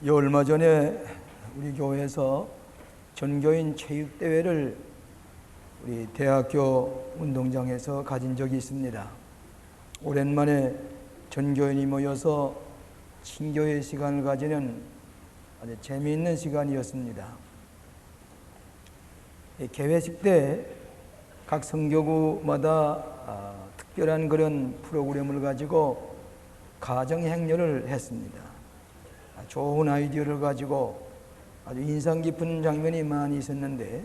얼마 전에 우리 교회에서 전교인 체육대회를 우리 대학교 운동장에서 가진 적이 있습니다. 오랜만에 전교인이 모여서 친교의 시간을 가지는 아주 재미있는 시간이었습니다. 개회식 때 각 성교구마다 특별한 그런 프로그램을 가지고 가정 행렬을 했습니다. 좋은 아이디어를 가지고 아주 인상 깊은 장면이 많이 있었는데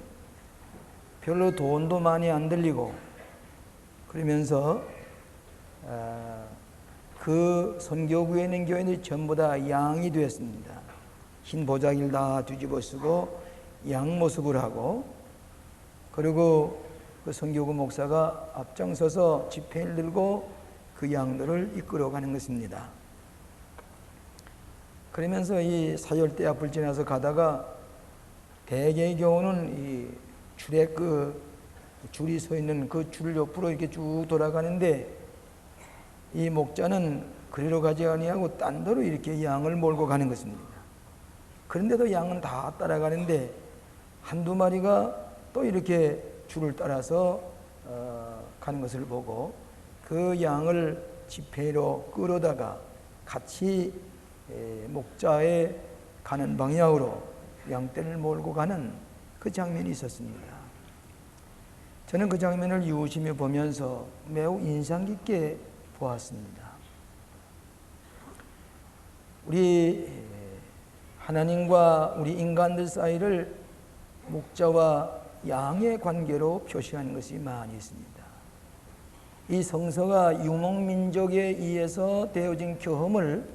별로 돈도 많이 안 들리고 그러면서 그 선교구에 있는 교인들이 전부 다 양이 되었습니다. 흰 보자기를 다 뒤집어 쓰고 양 모습을 하고, 그리고 그 선교구 목사가 앞장서서 지폐를 들고 그 양들을 이끌어가는 것입니다. 그러면서 이 사열대 앞을 지나서 가다가 대개의 경우는 이 줄에 그 줄이 서 있는 그 줄 옆으로 이렇게 쭉 돌아가는데, 이 목자는 그리로 가지 아니하고 딴 데로 이렇게 양을 몰고 가는 것입니다. 그런데도 양은 다 따라가는데 한두 마리가 또 이렇게 줄을 따라서 가는 것을 보고 그 양을 지폐로 끌어다가 같이 목자의 가는 방향으로 양떼를 몰고 가는 그 장면이 있었습니다. 저는 그 장면을 유심히 보면서 매우 인상 깊게 보았습니다. 우리 하나님과 우리 인간들 사이를 목자와 양의 관계로 표시하는 것이 많이 있습니다. 이 성서가 유목민족에 의해서 되어진 교험을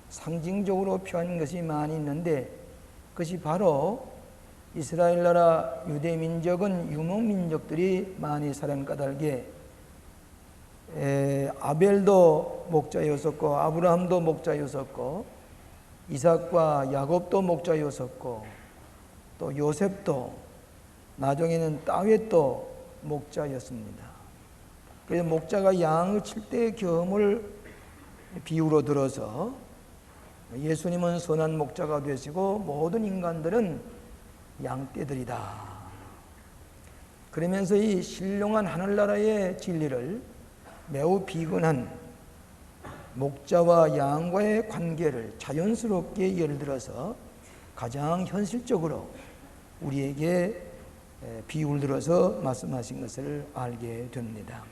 상징적으로 표하는 것이 많이 있는데, 그것이 바로 이스라엘 나라 유대민족은 유목민족들이 많이 사는 까닭에 아벨도 목자였었고 아브라함도 목자였었고 이삭과 야곱도 목자였었고 또 요셉도 나중에는 다윗도 목자였습니다. 그래서 목자가 양을 칠 때의 경험을 비유로 들어서 예수님은 선한 목자가 되시고 모든 인간들은 양떼들이다. 그러면서 이 신령한 하늘나라의 진리를 매우 비근한 목자와 양과의 관계를 자연스럽게 예를 들어서 가장 현실적으로 우리에게 비유를 들어서 말씀하신 것을 알게 됩니다.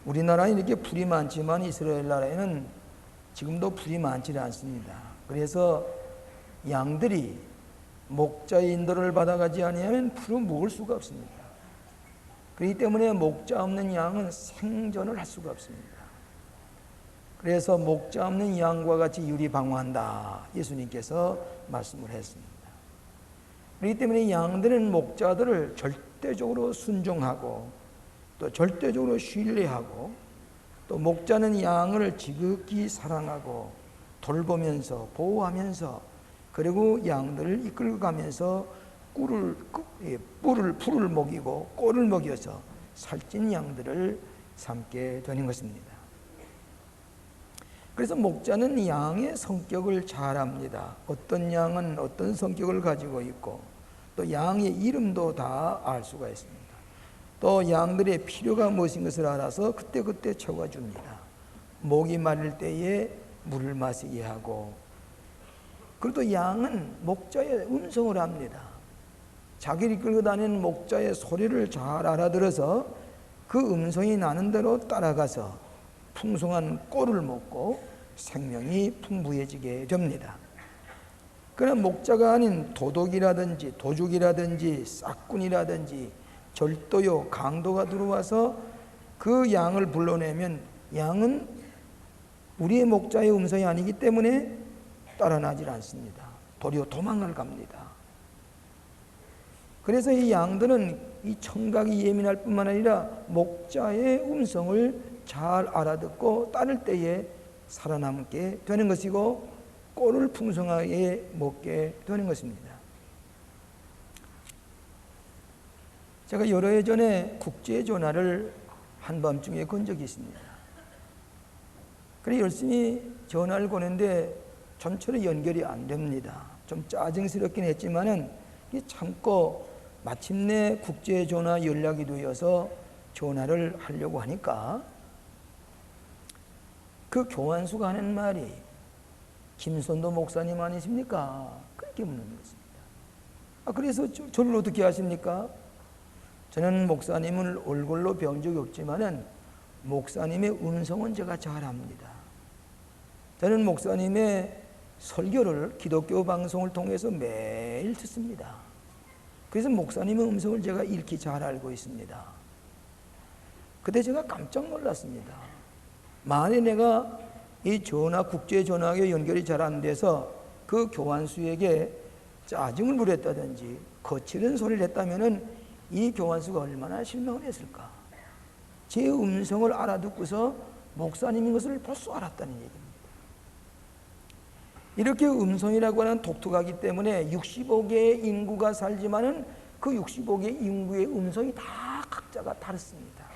우리나라에 이렇게 풀이 많지만 이스라엘 나라에는 지금도 풀이 많지 않습니다. 그래서 양들이 목자의 인도를 받아가지 아니하면 풀을 먹을 수가 없습니다. 그렇기 때문에 목자 없는 양은 생존을 할 수가 없습니다. 그래서 목자 없는 양과 같이 유리방황한다, 예수님께서 말씀을 했습니다. 그렇기 때문에 양들은 목자들을 절대적으로 순종하고 또 절대적으로 신뢰하고, 또 목자는 양을 지극히 사랑하고 돌보면서 보호하면서 그리고 양들을 이끌어가면서 풀을 먹이고 꼴을 먹여서 살찐 양들을 삼게 되는 것입니다. 그래서 목자는 양의 성격을 잘 압니다. 어떤 양은 어떤 성격을 가지고 있고 또 양의 이름도 다 알 수가 있습니다. 또 양들의 필요가 무엇인 것을 알아서 그때그때 채워줍니다. 목이 마를 때에 물을 마시게 하고, 그리고 또 양은 목자의 음성을 압니다. 자기를 끌고 다니는 목자의 소리를 잘 알아들어서 그 음성이 나는 대로 따라가서 풍성한 꼴을 먹고 생명이 풍부해지게 됩니다. 그러나 목자가 아닌 도둑이라든지 도둑이라든지 싹군이라든지 절도요, 강도가 들어와서 그 양을 불러내면 양은 우리의 목자의 음성이 아니기 때문에 따라나질 않습니다. 도리어 도망을 갑니다. 그래서 이 양들은 이 청각이 예민할 뿐만 아니라 목자의 음성을 잘 알아듣고 따를 때에 살아남게 되는 것이고 꼴을 풍성하게 먹게 되는 것입니다. 제가 여러 해 전에 국제 전화를 한밤중에 건 적이 있습니다. 그래 열심히 전화를 거는데 전처럼 연결이 안 됩니다. 좀 짜증스럽긴 했지만은 참고 마침내 국제전화 연락이 되어서 전화를 하려고 하니까 그 교환수가 하는 말이 김선도 목사님 아니십니까? 그렇게 묻는 것입니다. 그래서 저를 어떻게 아십니까? 저는 목사님을 얼굴로 뵌 적이 없지만은 목사님의 음성은 제가 잘 압니다. 저는 목사님의 설교를 기독교 방송을 통해서 매일 듣습니다. 그래서 목사님의 음성을 제가 익히 잘 알고 있습니다. 그때 제가 깜짝 놀랐습니다. 만에 내가 이 국제 전화기 연결이 잘 안 돼서 그 교환수에게 짜증을 부렸다든지 거칠은 소리를 했다면은 이 교환수가 얼마나 실망을 했을까? 제 음성을 알아듣고서 목사님인 것을 벌써 알았다는 얘기입니다. 이렇게 음성이라고 하는 독특하기 때문에 65개의 인구가 살지만은 그 65개의 인구의 음성이 다 각자가 다릅니다.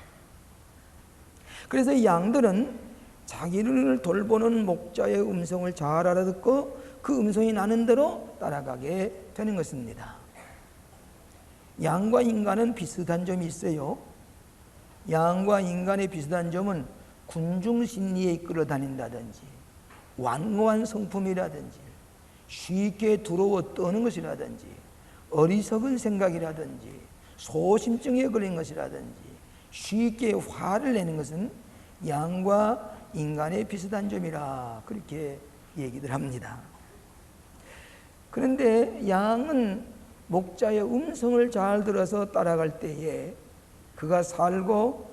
그래서 양들은 자기를 돌보는 목자의 음성을 잘 알아듣고 그 음성이 나는 대로 따라가게 되는 것입니다. 양과 인간은 비슷한 점이 있어요. 양과 인간의 비슷한 점은 군중심리에 이끌어 다닌다든지 완고한 성품이라든지 쉽게 두려워 떠는 것이라든지 어리석은 생각이라든지 소심증에 걸린 것이라든지 쉽게 화를 내는 것은 양과 인간의 비슷한 점이라 그렇게 얘기들 합니다. 그런데 양은 목자의 음성을 잘 들어서 따라갈 때에 그가 살고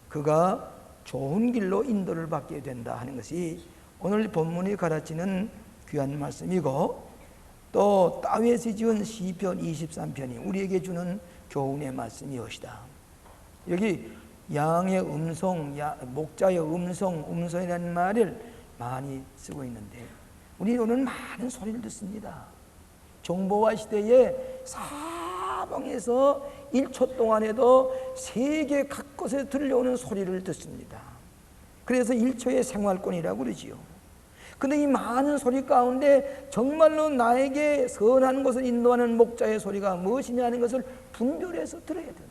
그가 좋은 길로 인도를 받게 된다 하는 것이 오늘 본문이 가르치는 귀한 말씀이고, 또 다윗이 지은 시편 23편이 우리에게 주는 교훈의 말씀이엇이다. 여기 양의 음성, 목자의 음성이라는 말을 많이 쓰고 있는데 우리 오늘 많은 소리를 듣습니다. 정보화 시대에 사방에서 1초 동안에도 세계 각곳에 들려오는 소리를 듣습니다. 그래서 1초의 생활권이라고 그러지요. 근데 이 많은 소리 가운데 정말로 나에게 선한 것을 인도하는 목자의 소리가 무엇이냐 하는 것을 분별해서 들어야 됩니다.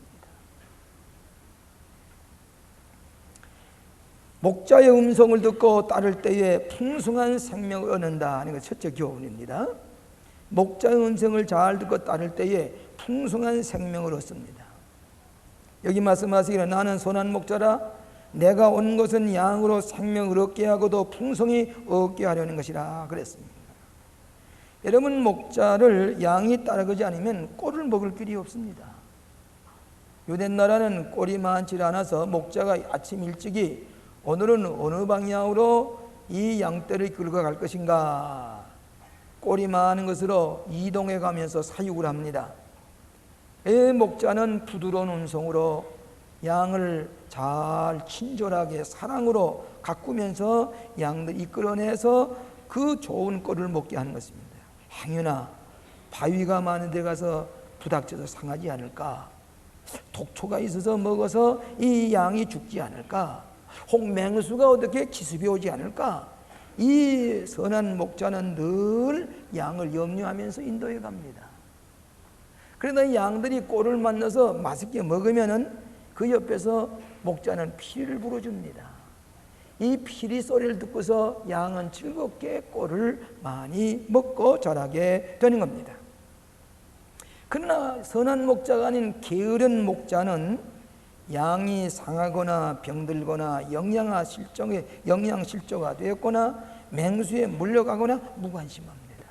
목자의 음성을 듣고 따를 때에 풍성한 생명을 얻는다 하는 것이 첫째 교훈입니다. 목자의 음성을 잘 듣고 따를 때에 풍성한 생명을 얻습니다. 여기 말씀하시기를 나는 선한 목자라 내가 온 것은 양으로 생명을 얻게 하고도 풍성히 얻게 하려는 것이라 그랬습니다. 여러분, 목자를 양이 따라가지 않으면 꼴을 먹을 길이 없습니다. 유대나라는 꼴이 많지 않아서 목자가 아침 일찍이 오늘은 어느 방향으로 이 양떼를 끌고 갈 것인가, 꼴이 많은 것으로 이동해 가면서 사육을 합니다. 이 목자는 부드러운 음성으로 양을 잘 친절하게 사랑으로 가꾸면서 양들 이끌어내서 그 좋은 꼴을 먹게 하는 것입니다. 행여나 바위가 많은 데 가서 부닥쳐서 상하지 않을까, 독초가 있어서 먹어서 이 양이 죽지 않을까, 혹 맹수가 어떻게 기습이 오지 않을까, 이 선한 목자는 늘 양을 염려하면서 인도해 갑니다. 그러나 양들이 꼴을 만나서 맛있게 먹으면은 그 옆에서 목자는 피리를 불어줍니다. 이 피리 소리를 듣고서 양은 즐겁게 꼴을 많이 먹고 자라게 되는 겁니다. 그러나 선한 목자가 아닌 게으른 목자는 양이 상하거나 병들거나 영양 실조가 되었거나 맹수에 물려가거나 무관심합니다.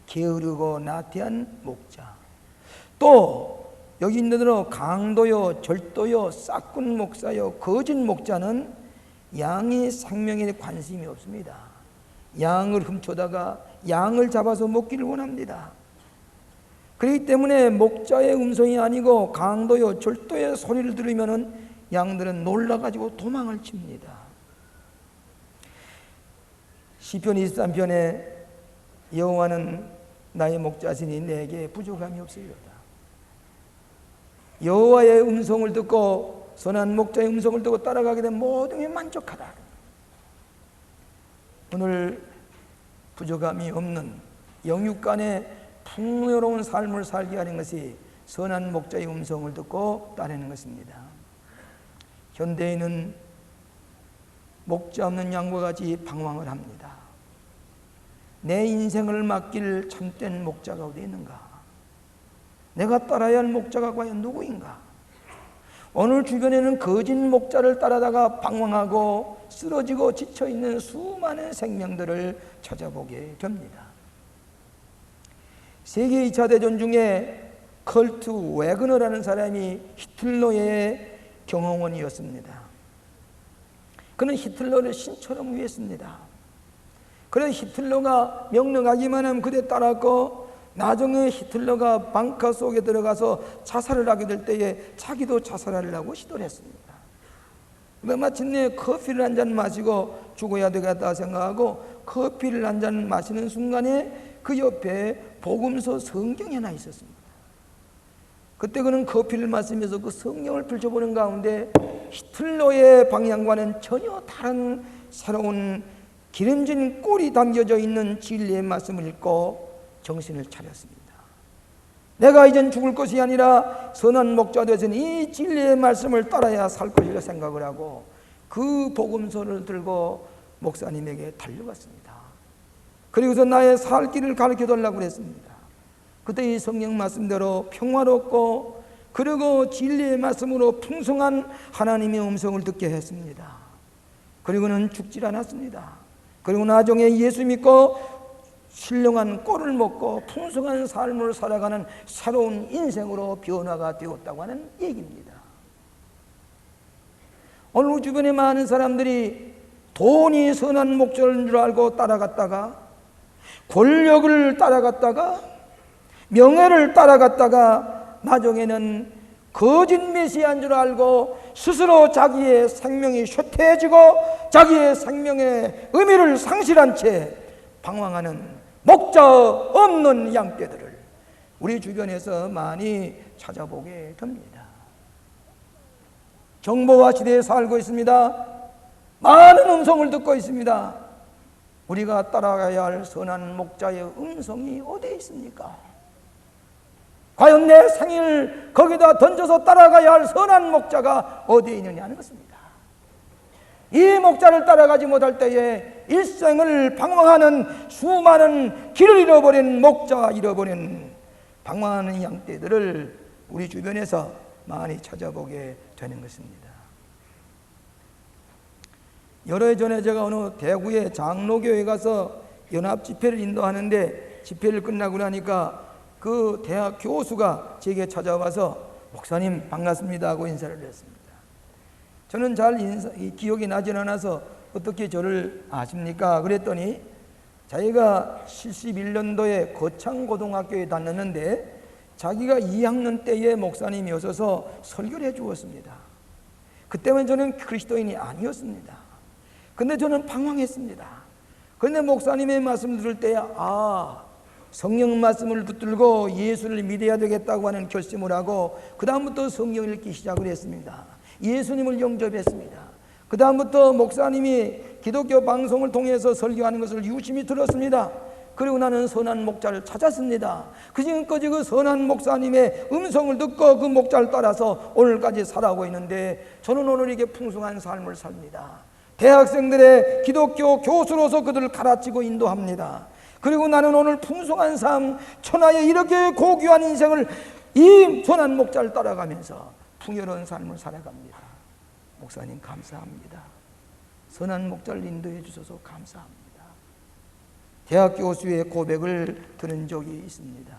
게으르고 나태한 목자. 또 여기 있는 대로 강도요, 절도요, 싹군 목사요, 거짓 목자는 양의 생명에 관심이 없습니다. 양을 훔쳐다가 양을 잡아서 먹기를 원합니다. 그렇기 때문에 목자의 음성이 아니고 강도요, 절도의 소리를 들으면 양들은 놀라가지고 도망을 칩니다. 시편 23편에 여호와는 나의 목자시니 내게 부족함이 없으리로다. 여호와의 음성을 듣고 선한 목자의 음성을 듣고 따라가게 되면 모든 게 만족하다. 오늘 부족함이 없는 영육 간의 풍요로운 삶을 살게 하는 것이 선한 목자의 음성을 듣고 따르는 것입니다. 현대인은 목자 없는 양과 같이 방황을 합니다. 내 인생을 맡길 참된 목자가 어디 있는가? 내가 따라야 할 목자가 과연 누구인가? 오늘 주변에는 거짓 목자를 따라다가 방황하고 쓰러지고 지쳐있는 수많은 생명들을 찾아보게 됩니다. 세계 2차 대전 중에 컬트 웨그너라는 사람이 히틀러의 경호원이었습니다. 그는 히틀러를 신처럼 위했습니다. 그래서 히틀러가 명령하기만 하면 그대 따랐고, 나중에 히틀러가 방카 속에 들어가서 자살을 하게 될 때에 자기도 자살하려고 시도를 했습니다. 그런데 마침내 커피를 한 잔 마시고 죽어야 되겠다 생각하고 커피를 한 잔 마시는 순간에 그 옆에 복음서 성경이 하나 있었습니다. 그때 그는 커피를 마시면서 그 성경을 펼쳐보는 가운데 히틀러의 방향과는 전혀 다른 새로운 기름진 꼴이 담겨져 있는 진리의 말씀을 읽고 정신을 차렸습니다. 내가 이젠 죽을 것이 아니라 선한 목자 되신 이 진리의 말씀을 따라야 살 것이라 생각을 하고 그 복음서를 들고 목사님에게 달려갔습니다. 그리고서 나의 살 길을 가르쳐 달라고 했습니다. 그때 이 성경 말씀대로 평화롭고 그리고 진리의 말씀으로 풍성한 하나님의 음성을 듣게 했습니다. 그리고는 죽질 않았습니다. 그리고 나중에 예수 믿고 신령한 꼴을 먹고 풍성한 삶을 살아가는 새로운 인생으로 변화가 되었다고 하는 얘기입니다. 오늘 주변에 많은 사람들이 돈이 선한 목적인 줄 알고 따라갔다가, 권력을 따라갔다가, 명예를 따라갔다가 나중에는 거짓 메시아인 줄 알고 스스로 자기의 생명이 쇠퇴해지고 자기의 생명의 의미를 상실한 채 방황하는 목자 없는 양떼들을 우리 주변에서 많이 찾아보게 됩니다. 정보화 시대에 살고 있습니다. 많은 음성을 듣고 있습니다. 우리가 따라가야 할 선한 목자의 음성이 어디에 있습니까? 과연 내 생을 거기다 던져서 따라가야 할 선한 목자가 어디에 있느냐는 것입니다. 이 목자를 따라가지 못할 때에 일생을 방황하는 수많은 길을 잃어버린 목자, 잃어버린 방황하는 양떼들을 우리 주변에서 많이 찾아보게 되는 것입니다. 여러 해 전에 제가 어느 대구의 장로교회 가서 연합 집회를 인도하는데, 집회를 끝나고 나니까 그 대학 교수가 제게 찾아와서 목사님 반갑습니다 하고 인사를 했습니다. 저는 잘 기억이 나질 않아서 어떻게 저를 아십니까? 그랬더니 자기가 71년도에 거창고등학교에 다녔는데 자기가 2학년 때의 목사님이어서 설교를 해 주었습니다. 그때만 저는 그리스도인이 아니었습니다. 근데 저는 방황했습니다. 그런데 목사님의 말씀을 들을 때 성령 말씀을 붙들고 예수를 믿어야 되겠다고 하는 결심을 하고 그 다음부터 성경을 읽기 시작을 했습니다. 예수님을 영접했습니다. 그 다음부터 목사님이 기독교 방송을 통해서 설교하는 것을 유심히 들었습니다. 그리고 나는 선한 목자를 찾았습니다. 그 지금까지 그 선한 목사님의 음성을 듣고 그 목자를 따라서 오늘까지 살아오고 있는데, 저는 오늘 이게 풍성한 삶을 삽니다. 대학생들의 기독교 교수로서 그들을 가르치고 인도합니다. 그리고 나는 오늘 풍성한 삶, 천하의 이렇게 고귀한 인생을 이 선한 목자를 따라가면서 풍요로운 삶을 살아갑니다. 목사님 감사합니다. 선한 목자를 인도해 주셔서 감사합니다. 대학 교수의 고백을 들은 적이 있습니다.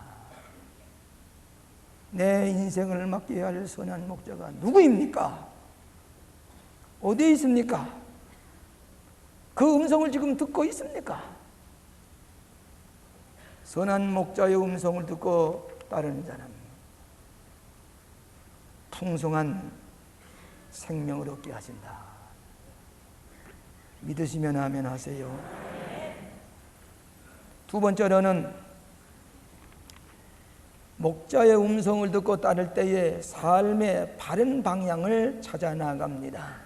내 인생을 맡겨야 할 선한 목자가 누구입니까? 어디에 있습니까? 그 음성을 지금 듣고 있습니까? 선한 목자의 음성을 듣고 따르는 자는 풍성한 생명을 얻게 하신다. 믿으시면 아멘 하세요. 두 번째로는 목자의 음성을 듣고 따를 때에 삶의 바른 방향을 찾아 나갑니다.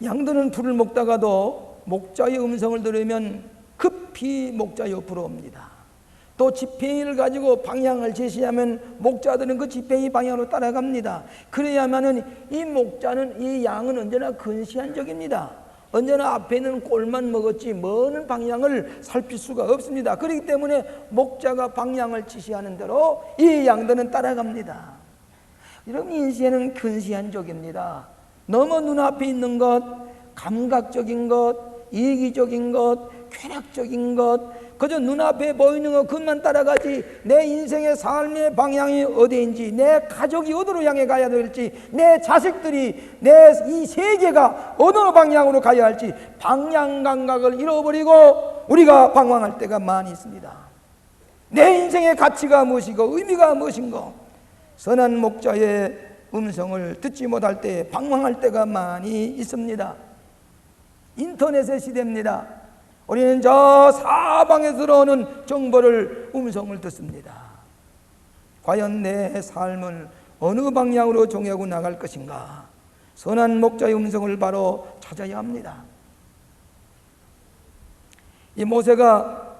양들은 풀을 먹다가도 목자의 음성을 들으면 급히 목자 옆으로 옵니다. 또 지팡이를 가지고 방향을 제시하면 목자들은 그 지팡이 방향으로 따라갑니다. 그래야만은 이 목자는, 이 양은 언제나 근시한 적입니다. 언제나 앞에 있는 꼴만 먹었지 먼 방향을 살필 수가 없습니다. 그렇기 때문에 목자가 방향을 지시하는 대로 이 양들은 따라갑니다. 여러분, 인생은 근시한 적입니다. 너무 눈앞에 있는 것, 감각적인 것, 이기적인 것, 쾌락적인 것, 그저 눈앞에 보이는 것 그것만 따라가지 내 인생의 삶의 방향이 어디인지, 내 가족이 어디로 향해 가야 될지, 내 자식들이, 내 이 세계가 어느 방향으로 가야 할지 방향 감각을 잃어버리고 우리가 방황할 때가 많이 있습니다. 내 인생의 가치가 무엇이고 의미가 무엇인가, 선한 목자의 음성을 듣지 못할 때 방황할 때가 많이 있습니다. 인터넷의 시대입니다. 우리는 저 사방에서 들어오는 정보를, 음성을 듣습니다. 과연 내 삶을 어느 방향으로 정하고 나갈 것인가? 선한 목자의 음성을 바로 찾아야 합니다. 이 모세가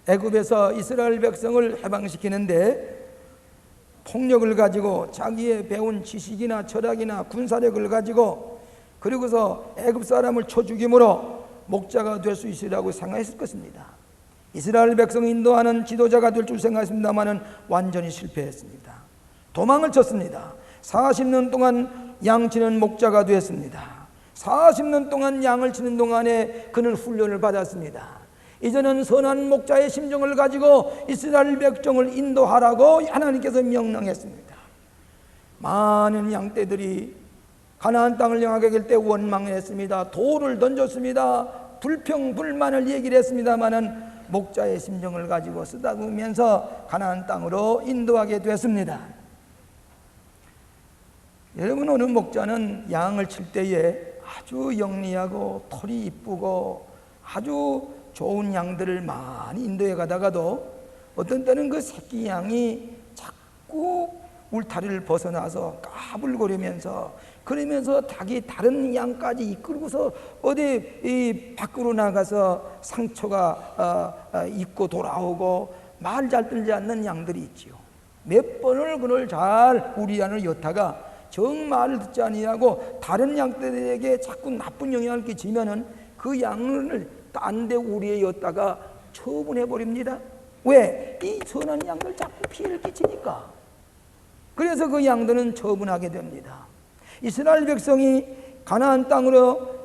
애굽에서 이스라엘 백성을 해방시키는데 폭력을 가지고 자기의 배운 지식이나 철학이나 군사력을 가지고, 그리고서 애굽 사람을 쳐 죽임으로 목자가 될 수 있으리라고 생각했을 것입니다. 이스라엘 백성 인도하는 지도자가 될 줄 생각했습니다마는 완전히 실패했습니다. 도망을 쳤습니다. 40년 동안 양치는 목자가 되었습니다. 40년 동안 양을 치는 동안에 그는 훈련을 받았습니다. 이제는 선한 목자의 심정을 가지고 이스라엘 백성을 인도하라고 하나님께서 명령했습니다. 많은 양떼들이 가나안 땅을 향하게 될 때 원망했습니다. 돌을 던졌습니다. 불평불만을 얘기를 했습니다마는 목자의 심정을 가지고 쓰다보면서 가나안 땅으로 인도하게 됐습니다. 여러분, 어느 목자는 양을 칠 때에 아주 영리하고 털이 이쁘고 아주 좋은 양들을 많이 인도해 가다가도 어떤 때는 그 새끼 양이 자꾸 울타리를 벗어나서 까불거리면서, 그러면서 닭이 다른 양까지 이끌고서 어디 이 밖으로 나가서 상처가 입고 돌아오고 말 잘 들지 않는 양들이 있지요. 몇 번을 그걸 잘 우리 안을 엿다가 정말을 듣지 아니하고 다른 양들에게 자꾸 나쁜 영향을 끼치면은 그 양을 딴 데 우리에 엿다가 처분해 버립니다. 왜? 이 선한 양들 자꾸 피해를 끼치니까. 그래서 그 양들은 처분하게 됩니다. 이스라엘 백성이 가나안 땅으로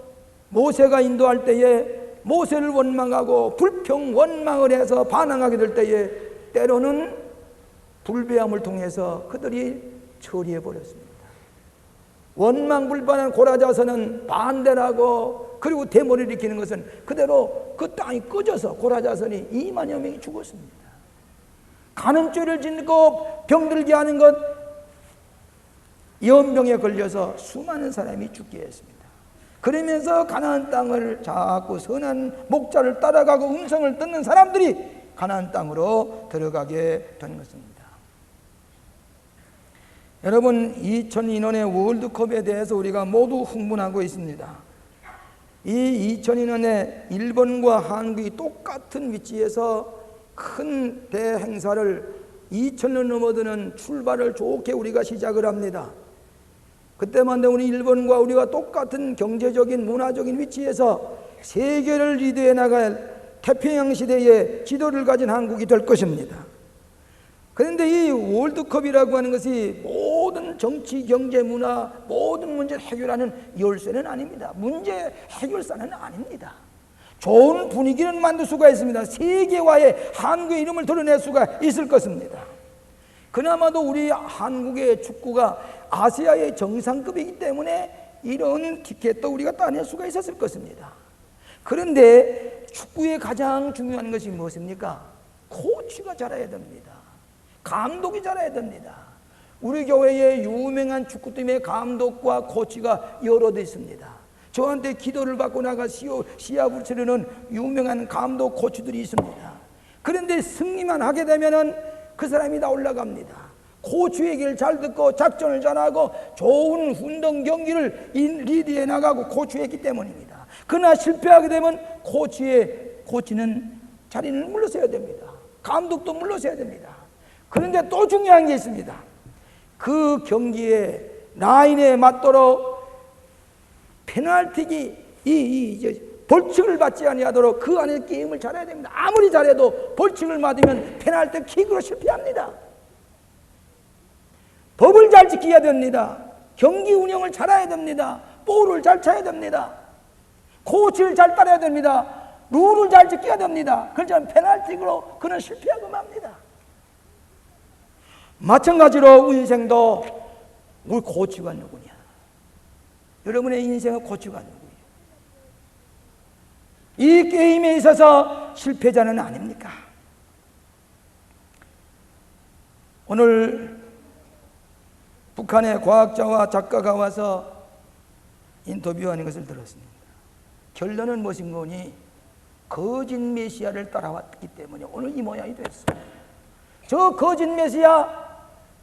모세가 인도할 때에 모세를 원망하고 불평 원망을 해서 반항하게 될 때에 때로는 불배함을 통해서 그들이 처리해 버렸습니다. 원망불반한 고라자선은 반대를 하고, 그리고 대모를 일으키는 것은 그대로 그 땅이 꺼져서 고라자선이 2만여 명이 죽었습니다. 간음죄를 짓고 병들게 하는 것, 연병에 걸려서 수많은 사람이 죽게 했습니다. 그러면서 가나안 땅을 자꾸 선한 목자를 따라가고 음성을 듣는 사람들이 가나안 땅으로 들어가게 된 것입니다. 여러분, 2002년의 월드컵에 대해서 우리가 모두 흥분하고 있습니다. 이 2002년에 일본과 한국이 똑같은 위치에서 큰 대행사를 2000년 넘어드는 출발을 좋게 우리가 시작을 합니다. 그때만 되면 우리 일본과 우리가 똑같은 경제적인 문화적인 위치에서 세계를 리드해 나갈 태평양 시대의 지도를 가진 한국이 될 것입니다. 그런데 이 월드컵이라고 하는 것이 모든 정치, 경제, 문화, 모든 문제를 해결하는 열쇠는 아닙니다. 문제 해결사는 아닙니다. 좋은 분위기는 만들 수가 있습니다. 세계화에 한국의 이름을 드러낼 수가 있을 것입니다. 그나마도 우리 한국의 축구가 아시아의 정상급이기 때문에 이런 티켓도 우리가 따낼 수가 있었을 것입니다. 그런데 축구의 가장 중요한 것이 무엇입니까? 코치가 잘해야 됩니다. 감독이 잘해야 됩니다. 우리 교회에 유명한 축구팀의 감독과 코치가 여러 대 있습니다. 저한테 기도를 받고 나가 시합을 치르는 유명한 감독 코치들이 있습니다. 그런데 승리만 하게 되면은 그 사람이 다 올라갑니다. 코치 얘기를 잘 듣고 작전을 잘하고 좋은 운동 경기를 리드해 나가고 코치했기 때문입니다. 그러나 실패하게 되면 코치는 자리를 물러서야 됩니다. 감독도 물러서야 됩니다. 그런데 또 중요한 게 있습니다. 그 경기에 라인에 맞도록 페널티기 벌칙을 받지 아니하도록 그 안에 게임을 잘해야 됩니다. 아무리 잘해도 벌칙을 맞으면 페널티 킥으로 실패합니다. 법을 잘 지켜야 됩니다. 경기 운영을 잘해야 됩니다. 볼을 잘 차야 됩니다. 코치를 잘 따라야 됩니다. 룰을 잘 지켜야 됩니다. 그렇지 않으면 페널티로 그는 실패하고 맙니다. 마찬가지로 인생도 우리 코치가 누구냐? 여러분의 인생의 코치가 누구냐? 이 게임에 있어서 실패자는 아닙니까? 오늘 북한의 과학자와 작가가 와서 인터뷰하는 것을 들었습니다. 결론은 무엇인 거니? 거짓 메시아를 따라왔기 때문에 오늘 이 모양이 됐어요. 저 거짓 메시아,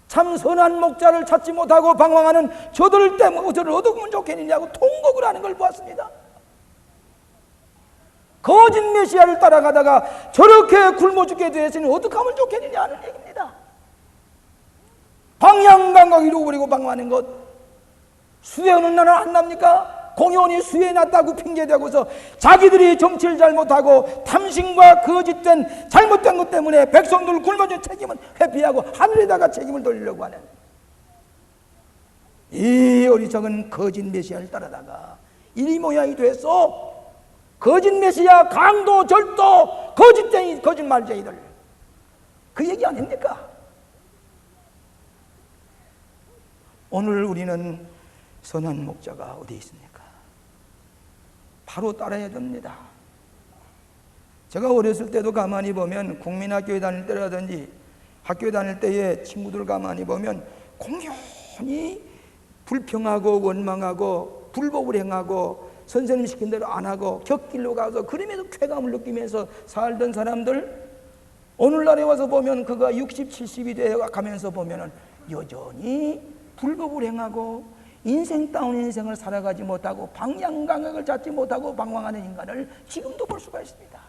참 선한 목자를 찾지 못하고 방황하는 저들 때문에 저를 어떻게 하면 좋겠느냐고 통곡을 하는 걸 보았습니다. 거짓 메시아를 따라가다가 저렇게 굶어 죽게 되었으니 어떻게 하면 좋겠느냐 하는 얘기입니다. 방향 감각 잃어버리고 방황하는 것, 수혜는 나는 안 납니까? 공연이 수혜 났다고 핑계대고서 자기들이 정치를 잘못하고 탐심과 거짓된 잘못된 것 때문에 백성들 굶어준 책임은 회피하고 하늘에다가 책임을 돌리려고 하는 이 어리석은 거짓 메시아를 따라다가 이 모양이 됐어. 거짓 메시아, 강도, 절도, 거짓쟁이, 거짓말쟁이들, 그 얘기 아닙니까? 오늘 우리는 선한 목자가 어디 있습니까? 바로 따라야 됩니다. 제가 어렸을 때도 가만히 보면 국민학교에 다닐 때라든지 학교에 다닐 때에 친구들 가만히 보면 공연히 불평하고 원망하고 불법을 행하고 선생님 시킨 대로 안 하고 곁길로 가서 그림에도 쾌감을 느끼면서 살던 사람들, 오늘날에 와서 보면 그가 60, 70이 되어 가면서 보면은 여전히 불법을 행하고 인생다운 인생을 살아가지 못하고 방향감각을 잡지 못하고 방황하는 인간을 지금도 볼 수가 있습니다.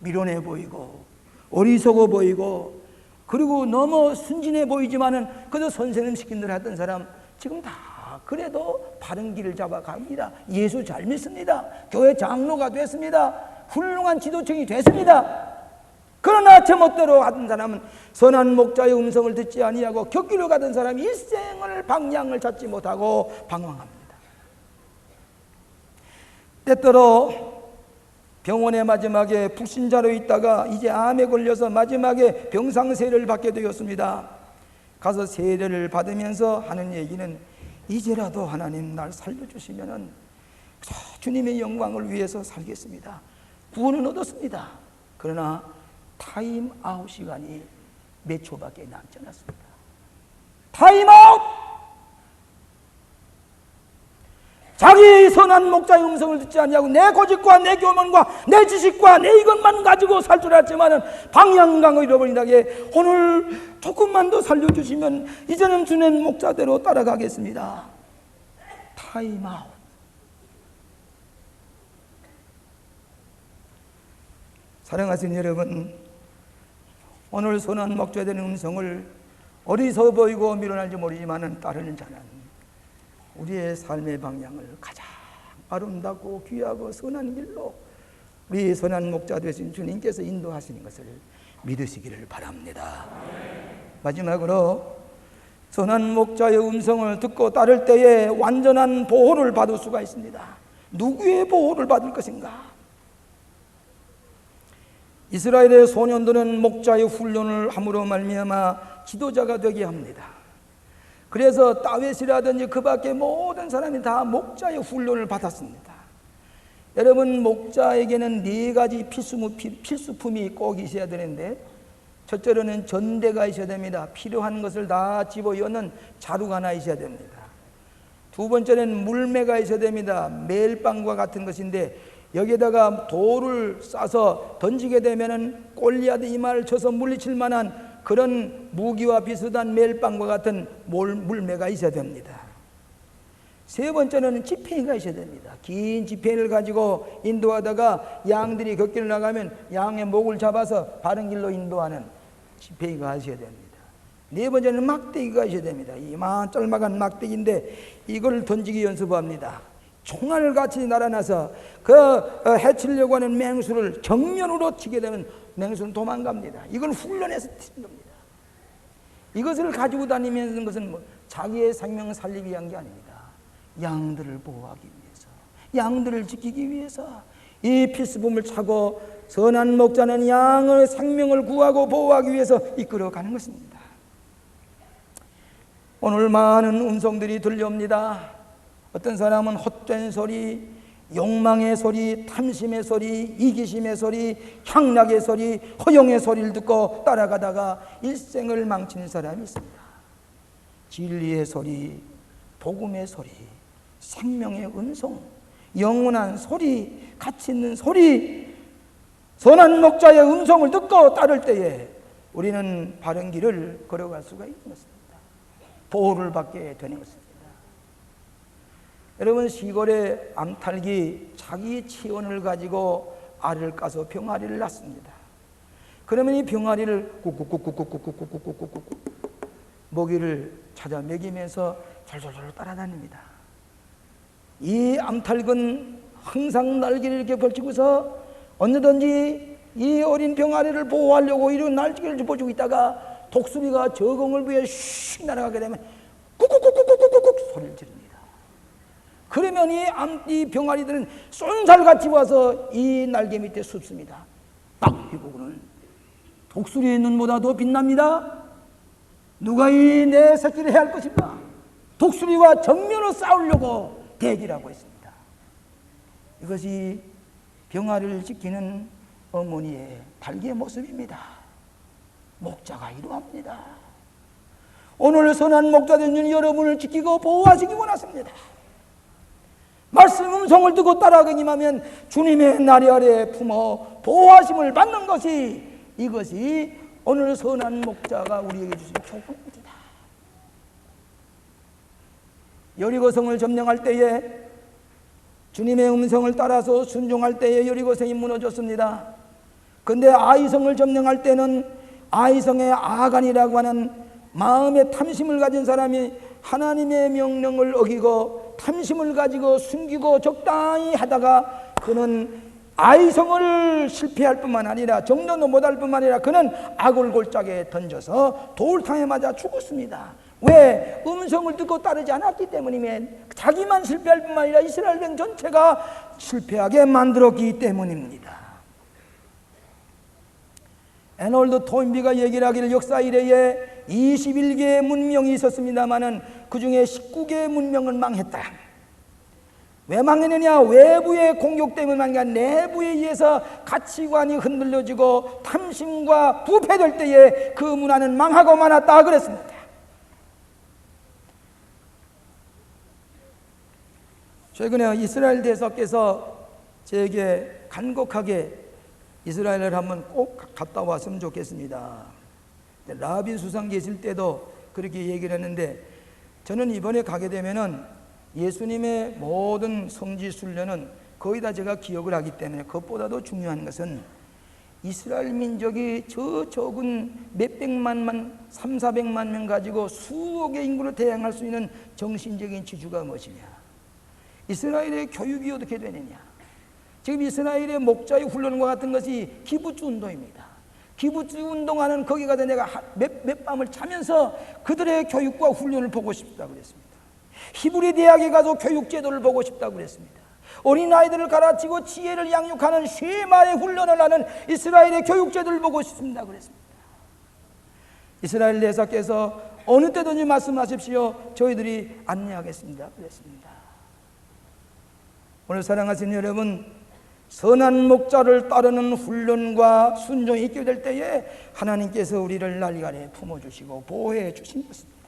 미련해 보이고 어리석어 보이고 그리고 너무 순진해 보이지만은 그저 선생님 시킨 대로 했던 사람 지금 다 그래도 바른 길을 잡아갑니다. 예수 잘 믿습니다. 교회 장로가 됐습니다. 훌륭한 지도층이 됐습니다. 그러나 제멋대로 하던 사람은 선한 목자의 음성을 듣지 아니하고 곁길로 가던 사람이 일생을 방향을 찾지 못하고 방황합니다. 때때로 병원의 마지막에 불신자로 있다가 이제 암에 걸려서 마지막에 병상세례를 받게 되었습니다. 가서 세례를 받으면서 하는 얘기는 이제라도 하나님 날 살려주시면은 주님의 영광을 위해서 살겠습니다. 구원은 얻었습니다. 그러나 타임 아웃 시간이 몇 초밖에 남지 않았습니다. 타임 아웃! 자기 선한 목자의 음성을 듣지 않냐고 내 고집과 내 교만과 내 지식과 내 이것만 가지고 살 줄 알았지만은 방향감을 잃어버린다기에 오늘 조금만 더 살려주시면 이제는 주님 목자대로 따라가겠습니다. 타임 아웃. 사랑하시는 여러분, 오늘 선한 목자에 대한 음성을 어리석어 보이고 미련할지 모르지만은 따르는 자는 우리의 삶의 방향을 가장 아름답고 귀하고 선한 길로 우리 선한 목자 되신 주님께서 인도하시는 것을 믿으시기를 바랍니다. 마지막으로 선한 목자의 음성을 듣고 따를 때에 완전한 보호를 받을 수가 있습니다. 누구의 보호를 받을 것인가? 이스라엘의 소년들은 목자의 훈련을 함으로 말미암아 지도자가 되게 합니다. 그래서 다윗이라든지 그 밖에 모든 사람이 다 목자의 훈련을 받았습니다. 여러분, 목자에게는 4가지 필수품이 꼭 있어야 되는데, 첫째로는 전대가 있어야 됩니다. 필요한 것을 다 집어넣는 자루가 하나 있어야 됩니다. 두 번째는 물매가 있어야 됩니다. 멜빵과 같은 것인데 여기에다가 돌을 싸서 던지게 되면은 골리앗 이마를 쳐서 물리칠 만한 그런 무기와 비슷한 멜빵과 같은 물매가 있어야 됩니다. 세 번째는 집행이가 있어야 됩니다. 긴 지폐를 가지고 인도하다가 양들이 걷기를 나가면 양의 목을 잡아서 바른 길로 인도하는 지폐가 있어야 됩니다. 네 번째는 막대기가 있어야 됩니다. 이만 짤막한 막대기인데 이걸 던지기 연습합니다. 총알을 같이 날아나서 해치려고 하는 맹수를 정면으로 치게 되면 맹수는 도망갑니다. 이걸 훈련해서 치는 겁니다. 이것을 가지고 다니면서 것은 자기의 생명을 살리기 위한 게 아닙니다. 양들을 보호하기 위해서, 양들을 지키기 위해서 이 필수품을 차고 선한 목자는 양의 생명을 구하고 보호하기 위해서 이끌어가는 것입니다. 오늘 많은 음성들이 들려옵니다. 어떤 사람은 헛된 소리, 욕망의 소리, 탐심의 소리, 이기심의 소리, 향락의 소리, 허용의 소리를 듣고 따라가다가 일생을 망치는 사람이 있습니다. 진리의 소리, 복음의 소리, 생명의 음성, 영원한 소리, 가치 있는 소리, 선한 목자의 음성을 듣고 따를 때에 우리는 바른 길을 걸어갈 수가 있는 것입니다. 보호를 받게 되는 것입니다. 여러분, 시골에 암탉이 자기 체온을 가지고 알을 까서 병아리를 낳습니다. 그러면 이 병아리를 꾹꾹꾹꾹꾹꾹꾹꾹꾹꾹꾹 먹이를 찾아 먹이면서 졸졸졸 따라다닙니다. 이 암탉은 항상 날개를 이렇게 벌치고서 언제든지 이 어린 병아리를 보호하려고 이런 날개를 벌치고 있다가 독수리가 적응을 위해 슉 날아가게 되면 꾹꾹꾹꾹꾹꾹꾹 소리를 지릅니다. 그러면 이 병아리들은 쏜살같이 와서 이 날개 밑에 숨습니다. 딱 이거는 독수리의 눈보다 더 빛납니다. 누가 이 내 새끼를 해야 할 것인가? 독수리와 정면으로 싸우려고 대기를 하고 있습니다. 이것이 병아리를 지키는 어머니의 달기의 모습입니다. 목자가 이러합니다. 오늘 선한 목자된 여러분을 지키고 보호하시기 원하십니다. 말씀 음성을 듣고 따라가기만 주님의 나리 아래 품어 보호하심을 받는 것이, 이것이 오늘 선한 목자가 우리에게 주신 교훈입니다. 여리고성을 점령할 때에 주님의 음성을 따라서 순종할 때에 여리고성이 무너졌습니다. 그런데 아이성을 점령할 때는 아이성의 아간이라고 하는 마음의 탐심을 가진 사람이 하나님의 명령을 어기고 탐심을 가지고 숨기고 적당히 하다가 그는 아이성을 실패할 뿐만 아니라 정도도 못할 뿐만 아니라 그는 악을 골짜기에 던져서 돌탕에 맞아 죽었습니다. 왜? 음성을 듣고 따르지 않았기 때문이면, 자기만 실패할 뿐만 아니라 이스라엘 백 전체가 실패하게 만들었기 때문입니다. 애널드 토인비가 얘기를 하기를 역사 이래에 21개의 문명이 있었습니다마는 그 중에 19개의 문명은 망했다. 왜 망했느냐? 외부의 공격 때문이 아니라 내부에 의해서 가치관이 흔들려지고 탐심과 부패될 때에 그 문화는 망하고 말았다 그랬습니다. 최근에 이스라엘 대사께서 제게 간곡하게 이스라엘을 한번 꼭 갔다 왔으면 좋겠습니다. 라빈 수상 계실 때도 그렇게 얘기를 했는데, 저는 이번에 가게 되면은 예수님의 모든 성지 순례는 거의 다 제가 기억을 하기 때문에, 그것보다도 중요한 것은 이스라엘 민족이 저 적은 몇백만만 300~400만 명 가지고 수억의 인구를 대항할 수 있는 정신적인 지주가 무엇이냐, 이스라엘의 교육이 어떻게 되느냐. 지금 이스라엘의 목자의 훈련과 같은 것이 기부주 운동입니다. 기부주 운동하는 거기 가서 내가 몇 밤을 자면서 그들의 교육과 훈련을 보고 싶다고 그랬습니다. 히브리 대학에 가서 교육제도를 보고 싶다고 그랬습니다. 어린아이들을 가르치고 지혜를 양육하는 쉐마의 훈련을 하는 이스라엘의 교육제도를 보고 싶습니다 그랬습니다. 이스라엘 대사께서 어느 때든지 말씀하십시오, 저희들이 안내하겠습니다 그랬습니다. 오늘 사랑하시는 여러분, 선한 목자를 따르는 훈련과 순종이 있게 될 때에 하나님께서 우리를 날개 아래 품어주시고 보호해 주신 것입니다.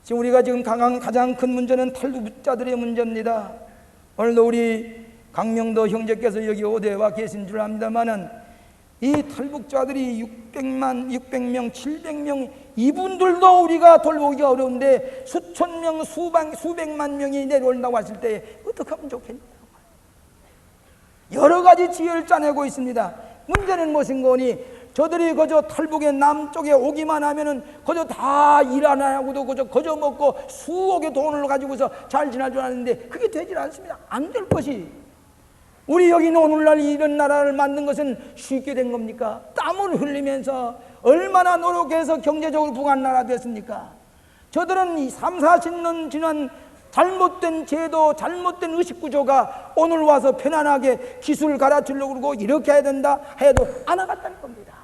지금 우리가 지금 가장 큰 문제는 탈북자들의 문제입니다. 오늘도 우리 강명도 형제께서 여기 오대와 계신 줄 압니다만은 이 탈북자들이 600명, 700명 이분들도 우리가 돌보기가 어려운데 수천 명, 수백만 명이 내려온다고 했을 때 어떻게 하면 좋겠냐고. 여러 가지 지혜를 짜내고 있습니다. 문제는 무엇인 거니? 저들이 그저 탈북의 남쪽에 오기만 하면은 그저 다 일 안 하고도 그저 먹고 수억의 돈을 가지고서 잘 지날 줄 아는데 그게 되질 않습니다. 안 될 것이. 우리 여기는 오늘날 이런 나라를 만든 것은 쉽게 된 겁니까? 땀을 흘리면서 얼마나 노력해서 경제적으로 부강한 나라 됐습니까? 저들은 이 3, 40년 지난 잘못된 제도, 잘못된 의식구조가 오늘 와서 편안하게 기술을 가르치려고 그러고 이렇게 해야 된다 해도 안 하겠다는 겁니다.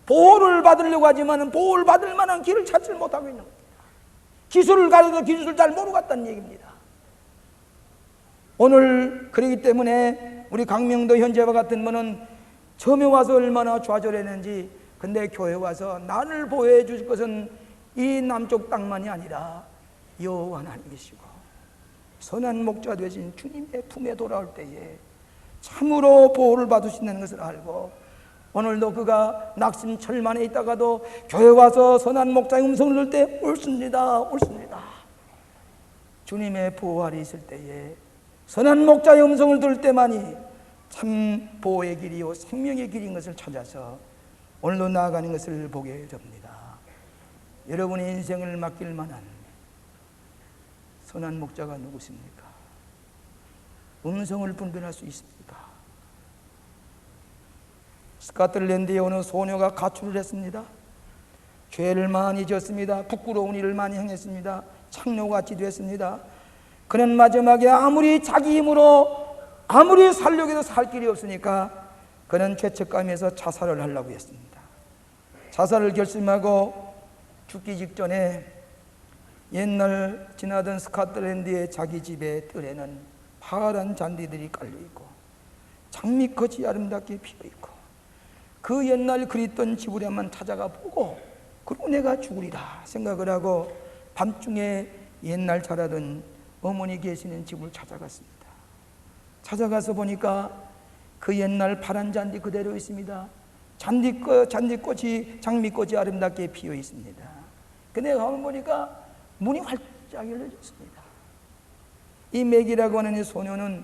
보호를 받으려고 하지만 보호를 받을 만한 길을 찾지 못하고 있는 겁니다. 기술을 가르쳐도 기술을 잘 모르겠다는 얘기입니다. 오늘 그러기 때문에 우리 강명도 현재와 같은 분은 처음에 와서 얼마나 좌절했는지, 근데 교회 와서 나를 보호해 주실 것은 이 남쪽 땅만이 아니라 여호와 하나님이시고 선한 목자 되신 주님의 품에 돌아올 때에 참으로 보호를 받으신다는 것을 알고, 오늘도 그가 낙심철만에 있다가도 교회 와서 선한 목자의 음성을 들을 때 옳습니다, 옳습니다. 주님의 보호 아래 있을 때에 선한 목자의 음성을 들을 때만이 참 보호의 길이요 생명의 길인 것을 찾아서 오늘로 나아가는 것을 보게 됩니다. 여러분의 인생을 맡길 만한 선한 목자가 누구십니까? 음성을 분별할 수 있습니까? 스코틀랜드에 어느 소녀가 가출을 했습니다. 죄를 많이 지었습니다. 부끄러운 일을 많이 행했습니다. 창녀같이 됐습니다. 그는 마지막에 아무리 자기 힘으로 아무리 살려고 해도 살 길이 없으니까 그는 죄책감에서 자살을 하려고 했습니다. 자살을 결심하고 죽기 직전에 옛날 지나던 스코틀랜드의 자기 집의 뜰에는 파란 잔디들이 깔려있고 장미꽃이 아름답게 피어있고 그 옛날 그리던 집으로만 찾아가 보고 그리고 내가 죽으리라 생각을 하고 밤중에 옛날 자라던 어머니 계시는 집을 찾아갔습니다. 찾아가서 보니까 그 옛날 파란 잔디 그대로 있습니다. 잔디꽃이 장미꽃이 아름답게 피어 있습니다. 근데 가만 보니까 문이 활짝 열려졌습니다. 이 맥이라고 하는 이 소녀는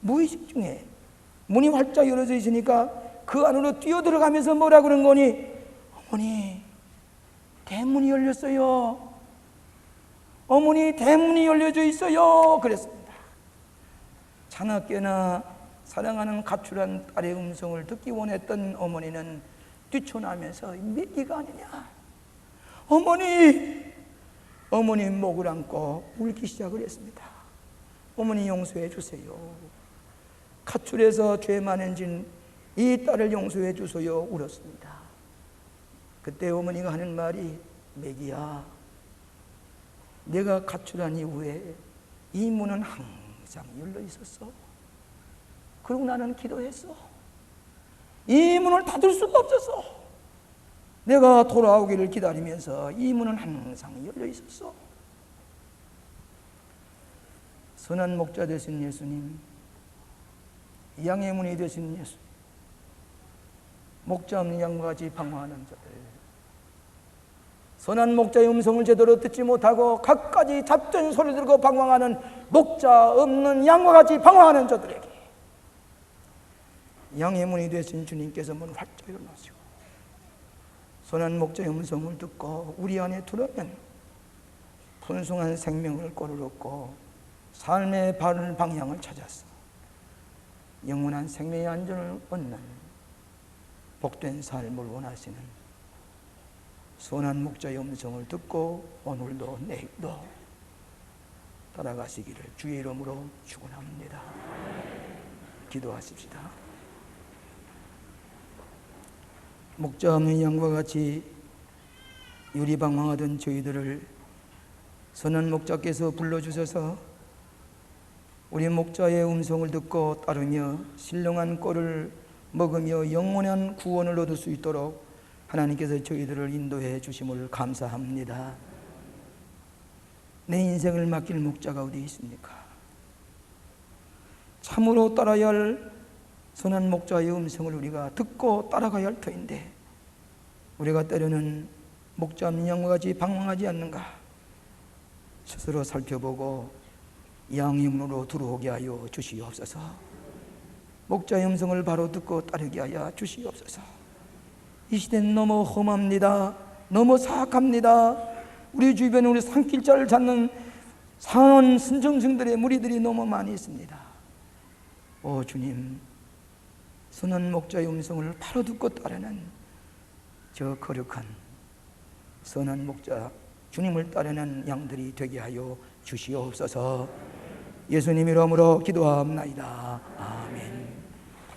무의식 중에 문이 활짝 열어져 있으니까 그 안으로 뛰어들어가면서 뭐라 그런 거니? 어머니, 대문이 열렸어요. 어머니, 대문이 열려져 있어요. 그랬습니다. 자나깨나 사랑하는 가출한 딸의 음성을 듣기 원했던 어머니는 뛰쳐나면서 맥이가 아니냐. 어머니 목을 안고 울기 시작을 했습니다. 어머니 용서해 주세요. 가출해서 죄 많은 진 이 딸을 용서해 주소요. 울었습니다. 그때 어머니가 하는 말이, 맥이야, 내가 가출한 이후에 이 문은 항상 열려 있었어. 그리고 나는 기도했어. 이 문을 닫을 수가 없었어. 내가 돌아오기를 기다리면서 이 문은 항상 열려 있었어. 선한 목자 되신 예수님, 양의 문이 되신 예수, 목자 없는 양과 같이 방황하는 자들, 선한 목자의 음성을 제대로 듣지 못하고 갖가지 잡전 소리 들고 방황하는 목자 없는 양과 같이 방황하는 자들에게 양의 문이 되신 주님께서 문 활짝 열어놓으시고 선한 목자의 음성을 듣고 우리 안에 들어오면 풍성한 생명을 거르렀고 삶의 바른 방향을 찾아서 영원한 생명의 안전을 얻는 복된 삶을 원하시는 선한 목자의 음성을 듣고 오늘도 내일도 따라가시기를 주의 이름으로 축원합니다. 기도하십시다. 목자 없는 양과 같이 유리방황하던 저희들을 선한 목자께서 불러주셔서 우리 목자의 음성을 듣고 따르며 신령한 꼴을 먹으며 영원한 구원을 얻을 수 있도록 하나님께서 저희들을 인도해 주심을 감사합니다. 내 인생을 맡길 목자가 어디 있습니까? 참으로 따라야 할 선한 목자의 음성을 우리가 듣고 따라가야 할 터인데 우리가 때로는 목자 없는 양과 같이 방황하지 않는가 스스로 살펴보고 양의 문으로 들어오게 하여 주시옵소서. 목자의 음성을 바로 듣고 따르게 하여 주시옵소서. 이 시대는 너무 험합니다. 너무 사악합니다. 우리 주변에 우리 산길자를 찾는 상한 순정승들의 무리들이 너무 많이 있습니다. 오 주님, 선한 목자의 음성을 바로 듣고 따르는 저 거룩한 선한 목자 주님을 따르는 양들이 되게 하여 주시옵소서. 예수님 이름으로 기도합나이다.